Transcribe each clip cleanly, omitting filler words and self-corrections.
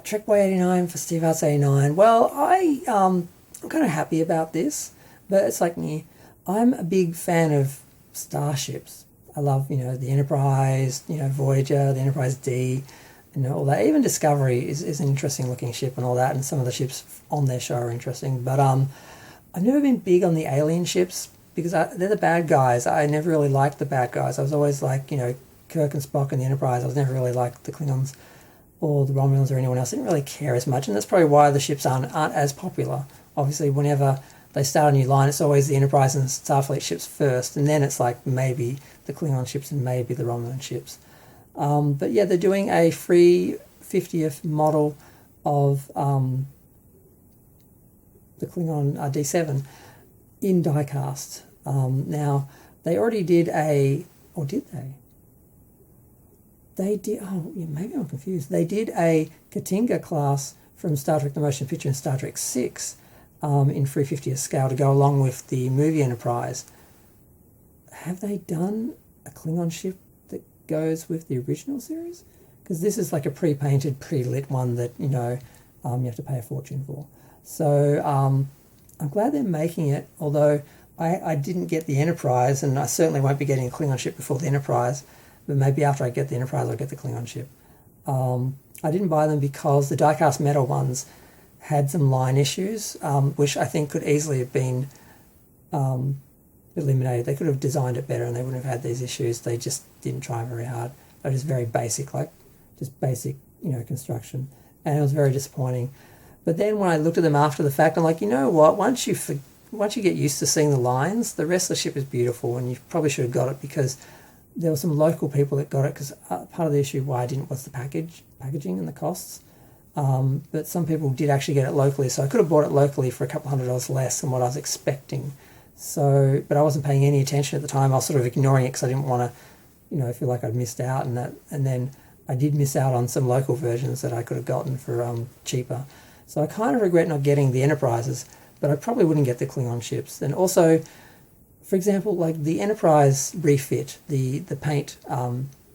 Trek Boy 89 for Steve Arts 89. Well, I'm kind of happy about this, but it's like me. I'm a big fan of starships. I love, the Enterprise, Voyager, the Enterprise D, all that. Even Discovery is an interesting looking ship and all that, and some of the ships on their show are interesting. But I've never been big on the alien ships because they're the bad guys. I never really liked the bad guys. I was always like, Kirk and Spock and the Enterprise. I was never really like the Klingons or the Romulans or anyone else. I didn't really care as much, and that's probably why the ships aren't as popular. Obviously, whenever they start a new line, it's always the Enterprise and Starfleet ships first, and then it's like maybe the Klingon ships and maybe the Romulan ships. But yeah, they're doing a free 50th model of the Klingon D7 in diecast. Now, they already did or did they? They did, maybe I'm confused. They did a Katinga class from Star Trek The Motion Picture and Star Trek 6 in 350th scale to go along with the movie Enterprise. Have they done a Klingon ship that goes with the original series? Because this is like a pre-painted, pre-lit one that, you have to pay a fortune for. So I'm glad they're making it, although I didn't get the Enterprise, and I certainly won't be getting a Klingon ship before the Enterprise, but maybe after I get the Enterprise I'll get the Klingon ship. I didn't buy them because the die-cast metal ones had some line issues, which I think could easily have been eliminated. They could have designed it better and they wouldn't have had these issues. They just didn't try very hard. They're just very basic, basic, construction. And it was very disappointing. But then when I looked at them after the fact, I'm like, you know what? Once you get used to seeing the lines, the rest of the ship is beautiful, and you probably should have got it because there were some local people that got it because part of the issue why I didn't was the packaging and the costs. But some people did actually get it locally, so I could have bought it locally for a couple $100 less than what I was expecting. So, but I wasn't paying any attention at the time. I was sort of ignoring it because I didn't want to, feel like I'd missed out, and then I did miss out on some local versions that I could have gotten for cheaper. So I kind of regret not getting the Enterprises, but I probably wouldn't get the Klingon ships. And also, for example, like the Enterprise refit, the paint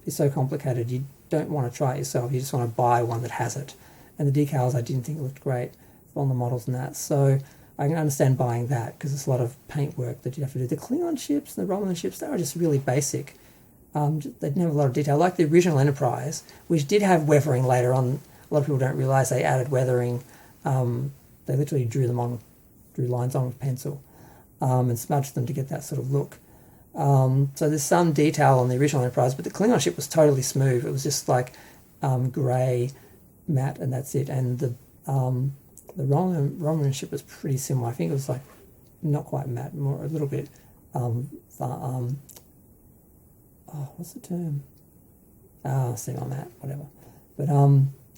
is so complicated, you don't want to try it yourself. You just want to buy one that has it. And the decals, I didn't think looked great on the models and that. So I can understand buying that because it's a lot of paint work that you have to do. The Klingon ships, the Romulan ships, they were just really basic. They didn't have a lot of detail. Like the original Enterprise, which did have weathering later on. A lot of people don't realise they added weathering. They literally drew lines on with pencil and smudged them to get that sort of look. So there's some detail on the original Enterprise, but the Klingon ship was totally smooth. It was just like grey, matte, and that's it. And the Romulan ship was pretty similar. I think it was like not quite matte, more a little bit. What's the term? Semi-matte, whatever. But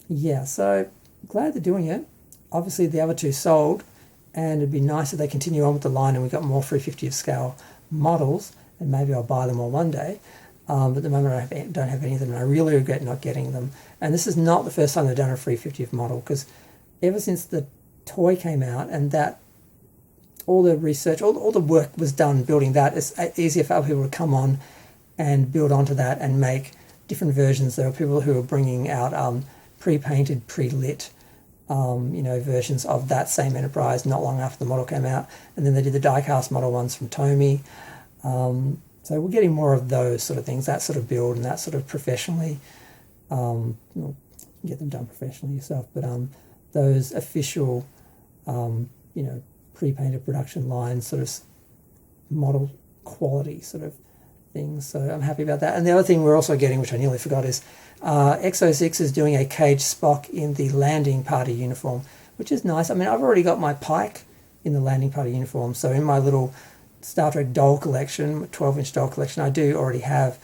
yeah, so glad they're doing it. Obviously, the other two sold, and it'd be nice if they continue on with the line and we got more 350th scale models, and maybe I'll buy them all one day. But at the moment, I don't have any of them, and I really regret not getting them. And this is not the first time they've done a 350th model, because ever since the toy came out and that all the research, all the work was done building that, it's easier for other people to come on and build onto that and make different versions. There are people who are bringing out pre-painted, pre-lit versions of that same Enterprise not long after the model came out, and then they did the die-cast model ones from Tomy. So we're getting more of those sort of things, that sort of build and that sort of professionally, get them done professionally yourself, but those official, pre-painted production lines, sort of model quality sort of things. So I'm happy about that. And the other thing we're also getting, which I nearly forgot, is Exo6 is doing a caged Spock in the landing party uniform, which is nice. I mean, I've already got my Pike in the landing party uniform, so in my little Star Trek doll collection, 12-inch doll collection, I do already have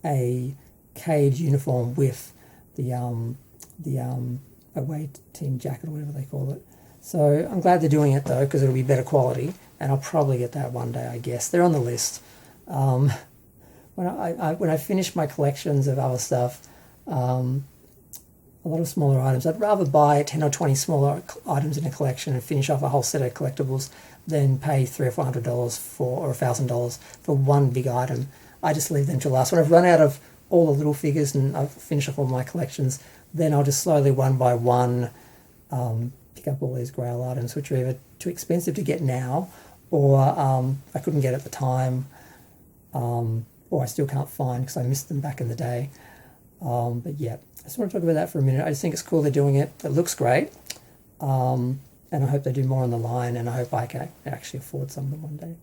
a cage uniform with the away team jacket or whatever they call it. So I'm glad they're doing it though, because it'll be better quality, and I'll probably get that one day, I guess. They're on the list. When I finish my collections of other stuff, a lot of smaller items, I'd rather buy 10 or 20 smaller items in a collection and finish off a whole set of collectibles than pay $300 or $400 or $1,000 for one big item. I just leave them to last. When I've run out of all the little figures and I've finished off all my collections, then I'll just slowly one by one pick up all these Grail items, which are either too expensive to get now, or I couldn't get at the time, or I still can't find because I missed them back in the day. But yeah, I just want to talk about that for a minute. I just think it's cool they're doing it. It looks great. And I hope they do more on the line, and I hope I can actually afford some of them one day.